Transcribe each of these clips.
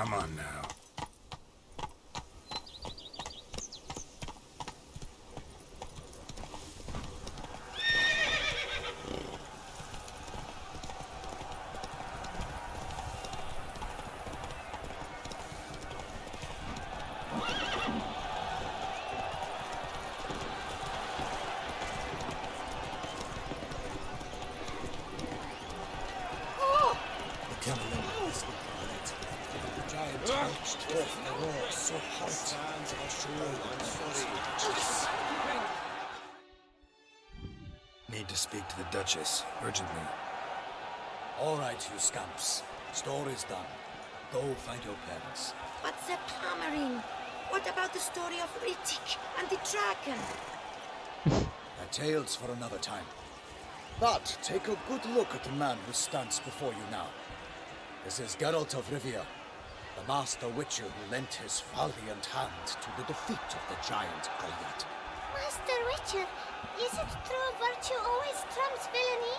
Come on now. Need to speak to the Duchess, urgently. All right, you scamps. Story's done. Go find your parents. But the Palmerine, what about the story of Rittik and the dragon? A tale's for another time. But take a good look at the man who stands before you now. This is Geralt of Rivia, the master witcher who lent his valiant hand to the defeat of the giant Goliath. Master Witcher, is it true virtue always trumps villainy?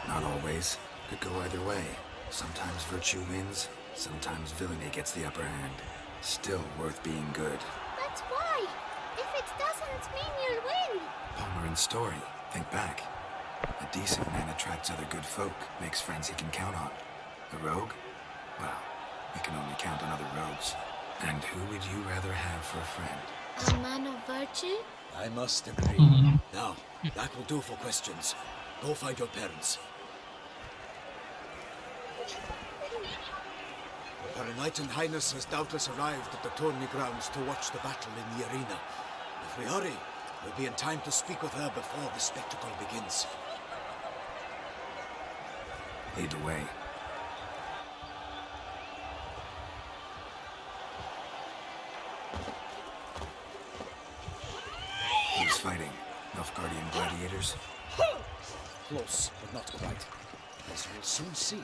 Not always. Could go either way. Sometimes virtue wins, sometimes villainy gets the upper hand. Still worth being good. But why? If it doesn't mean you'll win. Palmerin's story. Think back. A decent man attracts other good folk, makes friends he can count on. A rogue? Well, we can only count on other rogues. And who would you rather have for a friend? A man of virtue? I must agree. Now, that will do for questions. Go find your parents. Her Knight and Highness has doubtless arrived at the tourney grounds to watch the battle in the arena. If we hurry, we'll be in time to speak with her before the spectacle begins. Lead the way. Who's fighting? Nilfgaardian gladiators? Close, but not quite. As we'll soon see.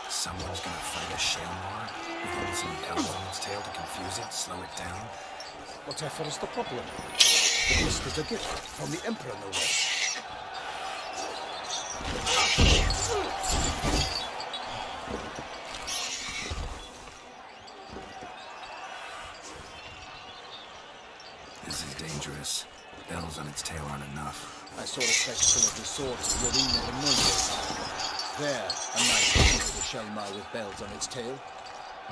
Someone's gonna fight a Shelmar with only some bells on its tail to confuse it, slow it down. Whatever is the problem? The beast is a gift from the Emperor, no less. This is dangerous. Bells on its tail aren't enough. I saw a spectacle of the swords in the arena in Nuremberg. There, a knight defeated a Shelmar with bells on its tail.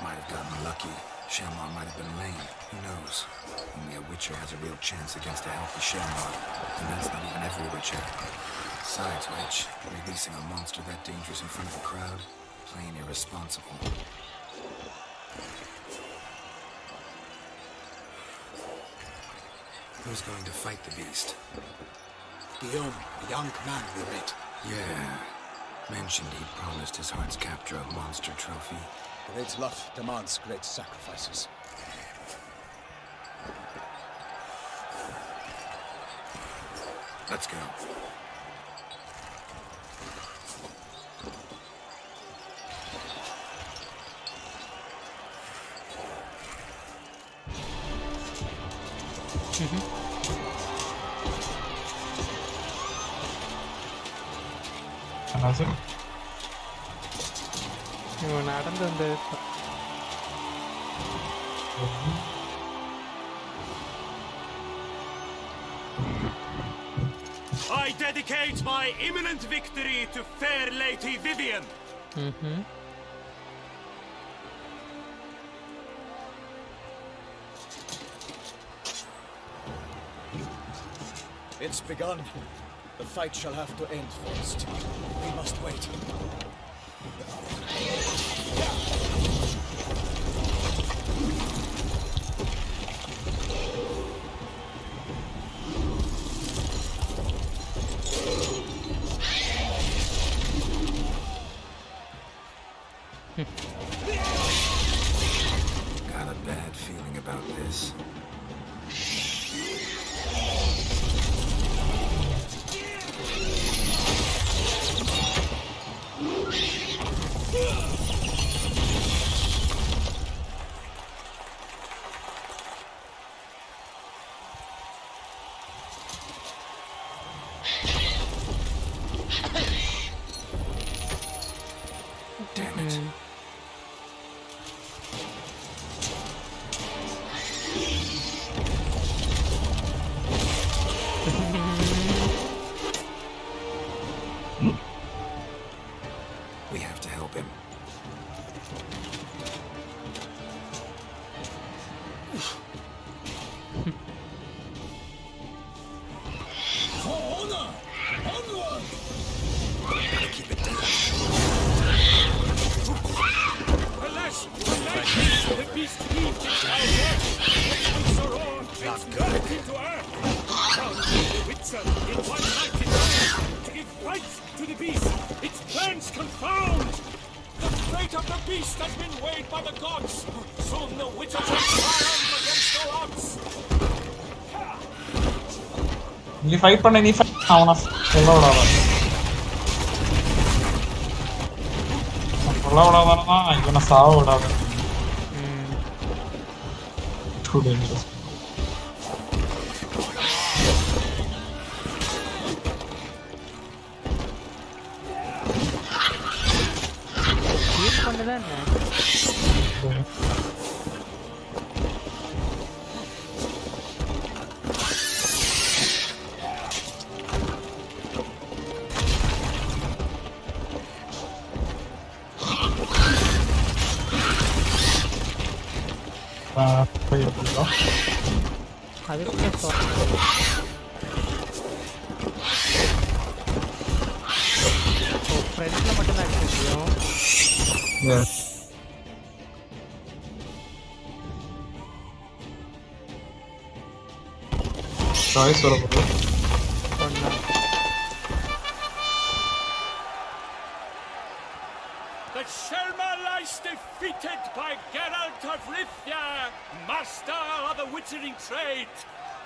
Might have gotten lucky. Shelmar might have been lame. Who knows? Only a witcher has a real chance against a healthy Shelmar. And that's not even every witcher. Besides which, releasing a monster that dangerous in front of a crowd? Plain irresponsible. Who's going to fight the beast? Guillaume, the young man we met. Yeah. Mentioned he'd promised his heart's captor a monster trophy. Great love demands great sacrifices. Let's go. Langsung இவன் நடந்து வந்து I dedicate my imminent victory to fair Lady Vivian. It's begun. The fight shall have to end first. We must wait. Got a bad feeling about this. it. We have to help him. For honor! Onward! Gotta keep it down. Alas, the beast heaved its outward. It's knocked into earth. Down the Witcher in one mighty round to give fight to the beast. Its plans confound. The fate of the beast has been weighed by the gods. Soon the Witcher shall triumph against all odds. நீ fight பண்ண நீ அவனை சொல்ல விடாத சொல்ல விடாதானா இவனை சாவ விடாத Too dangerous. Yes. Choice or The Shelma lies defeated by Geralt of Rivia, master of the witchering trade.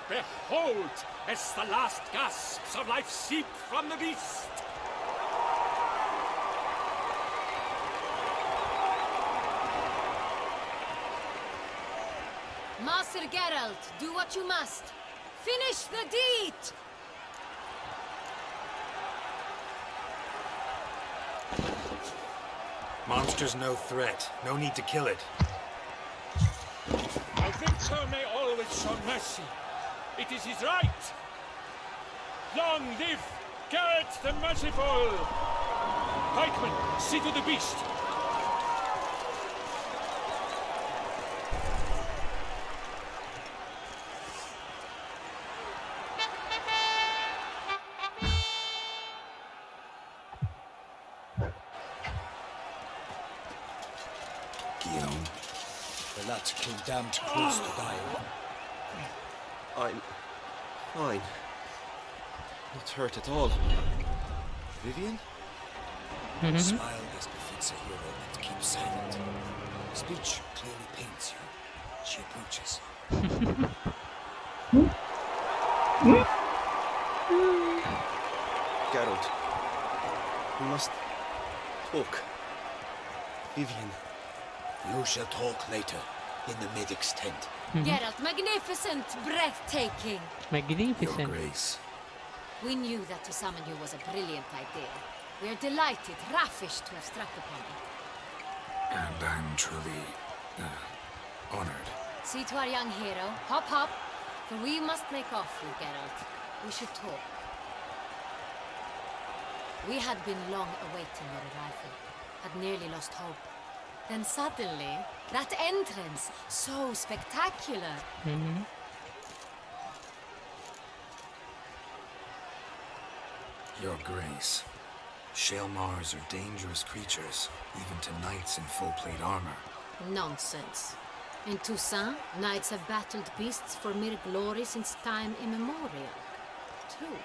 Behold, as the last gasps of life seep from the beast. Master Geralt, do what you must. Finish the deed! Monster's no threat. No need to kill it. A victor may always show mercy. It is his right. Long live Geralt the Merciful! Pikeman, see to the beast. The lad came damned close to dying. I'm fine. Not hurt at all. Vivian? Smile as befits a hero and keep silent. Speech clearly paints you. She approaches. Geralt. We must talk. Vivian. You shall talk later, in the medic's tent. Geralt, magnificent, breathtaking. Your Magnificent. Grace. We knew that to summon you was a brilliant idea. We are delighted, ravished to have struck upon it. And I'm truly honored. See to our young hero. Hop, hop. For we must make off you, Geralt. We should talk. We had been long awaiting your arrival. Had nearly lost hope. Then suddenly, that entrance, so spectacular. Your Grace. Shaelmars are dangerous creatures, even to knights in full plate armor. Nonsense. In Toussaint, knights have battled beasts for mere glory since time immemorial. True.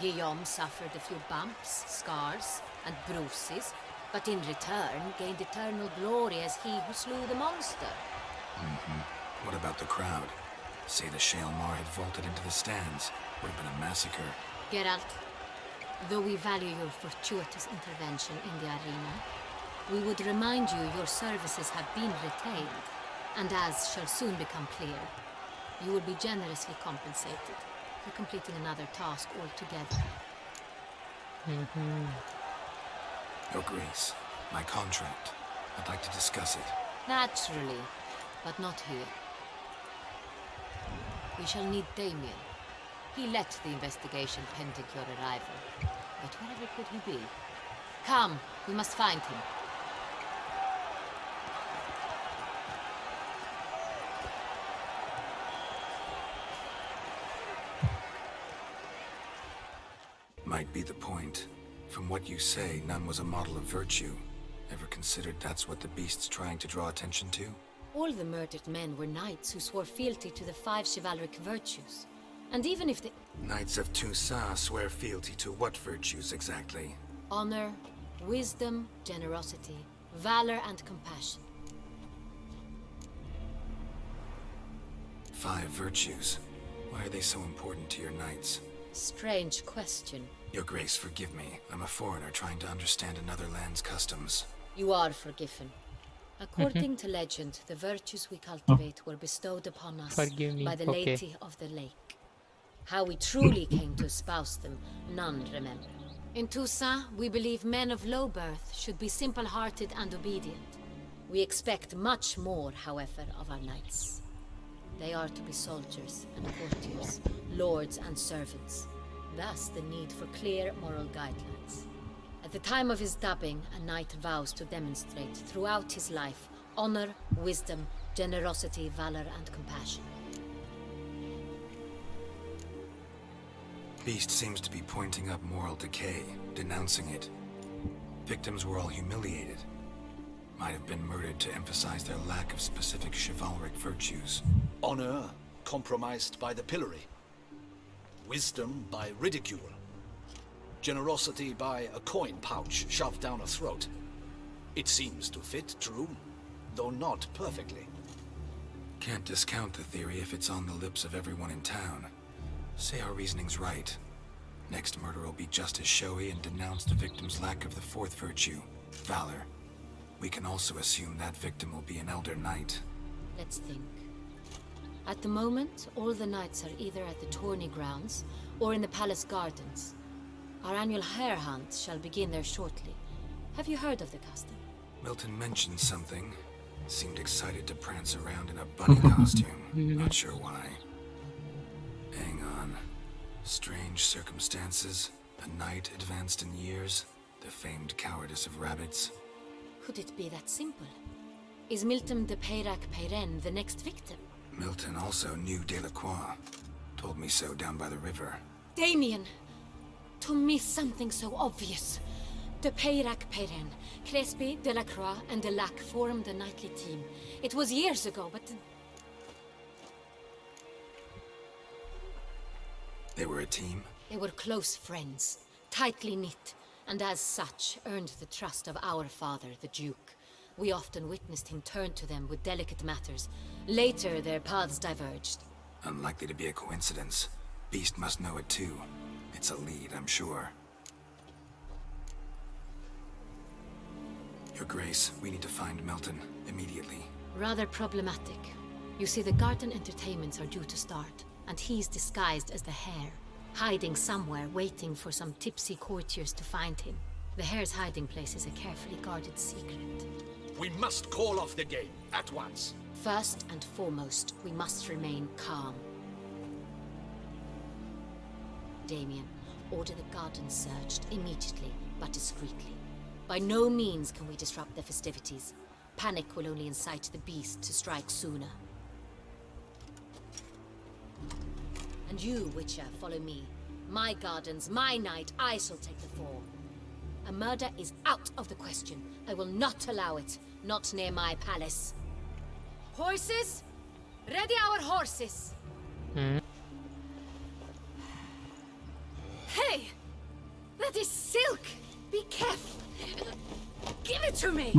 Guillaume suffered a few bumps, scars, and bruises, but in return gained eternal glory as he who slew the monster. What about the crowd? Say the Shaelmar had vaulted into the stands. Would have been a massacre. Geralt, though we value your fortuitous intervention in the arena, we would remind you your services have been retained, and as shall soon become clear, you will be generously compensated for completing another task altogether. Your Grace, My contract. I'd like to discuss it. Naturally, but not here. We shall need Damien. He led the investigation pending your arrival. But wherever could he be? Come, we must find him. Might be the point. From what you say, none was a model of virtue. Ever considered that's what the beast's trying to draw attention to? All the murdered men were knights who swore fealty to the 5 chivalric virtues. And even if the Knights of Toussaint swear fealty to what virtues exactly? honor, wisdom, generosity, valor, and compassion. 5 virtues. Why are they so important to your knights? Strange question. Your Grace, forgive me. I'm a foreigner trying to understand another land's customs. You are forgiven. According to legend, the virtues we cultivate were bestowed upon us Forgive me, by the okay. Lady of the Lake. How we truly came to espouse them, none remember. In Toussaint, we believe men of low birth should be simple-hearted and obedient. We expect much more, however, of our knights. They are to be soldiers and courtiers, lords and servants. Thus, the need for clear moral guidelines. At the time of his dubbing, a knight vows to demonstrate throughout his life honor, wisdom, generosity, valor, and compassion. Beast seems to be pointing up moral decay, denouncing it. Victims were all humiliated. Might have been murdered to emphasize their lack of specific chivalric virtues. Honor compromised by the pillory. Wisdom by ridicule. Generosity by a coin pouch shoved down a throat. It seems to fit, true, though not perfectly. Can't discount the theory if it's on the lips of everyone in town. Say our reasoning's right. Next murder will be just as showy and denounce the victim's lack of the 4th virtue, valor. We can also assume that victim will be an elder knight. Let's think. At the moment, all the knights are either at the tourney grounds or in the palace gardens. Our annual hare hunt shall begin there shortly. Have you heard of the custom? Milton mentioned something. Seemed excited to prance around in a bunny costume. Not sure why. Hang on. Strange circumstances. A knight advanced in years. The famed cowardice of rabbits. Could it be that simple? Is Milton de Peyrac-Peyren the next victim? Milton also knew Delacroix. Told me so down by the river. Damien! To miss something so obvious. De Peyrac-Peyren, Crespi, Delacroix, and Delac formed a knightly team. It was years ago, but... They were a team? They were close friends, tightly knit, and as such earned the trust of our father, the Duke. We often witnessed him turn to them with delicate matters. Later, their paths diverged. Unlikely to be a coincidence. Beast must know it too. It's a lead, I'm sure. Your Grace, we need to find Milton, immediately. Rather problematic. You see, the garden entertainments are due to start, and he's disguised as the hare, hiding somewhere, waiting for some tipsy courtiers to find him. The hare's hiding place is a carefully guarded secret. We must call off the game, at once. First and foremost, we must remain calm. Damien, order the garden searched immediately, but discreetly. By no means can we disrupt the festivities. Panic will only incite the beast to strike sooner. And you, Witcher, follow me. My gardens, my night, I shall take the fall. A murder is out of the question. I will not allow it. Not near my palace. Horses? Ready our horses! Hey! That is silk! Be careful! Give it to me!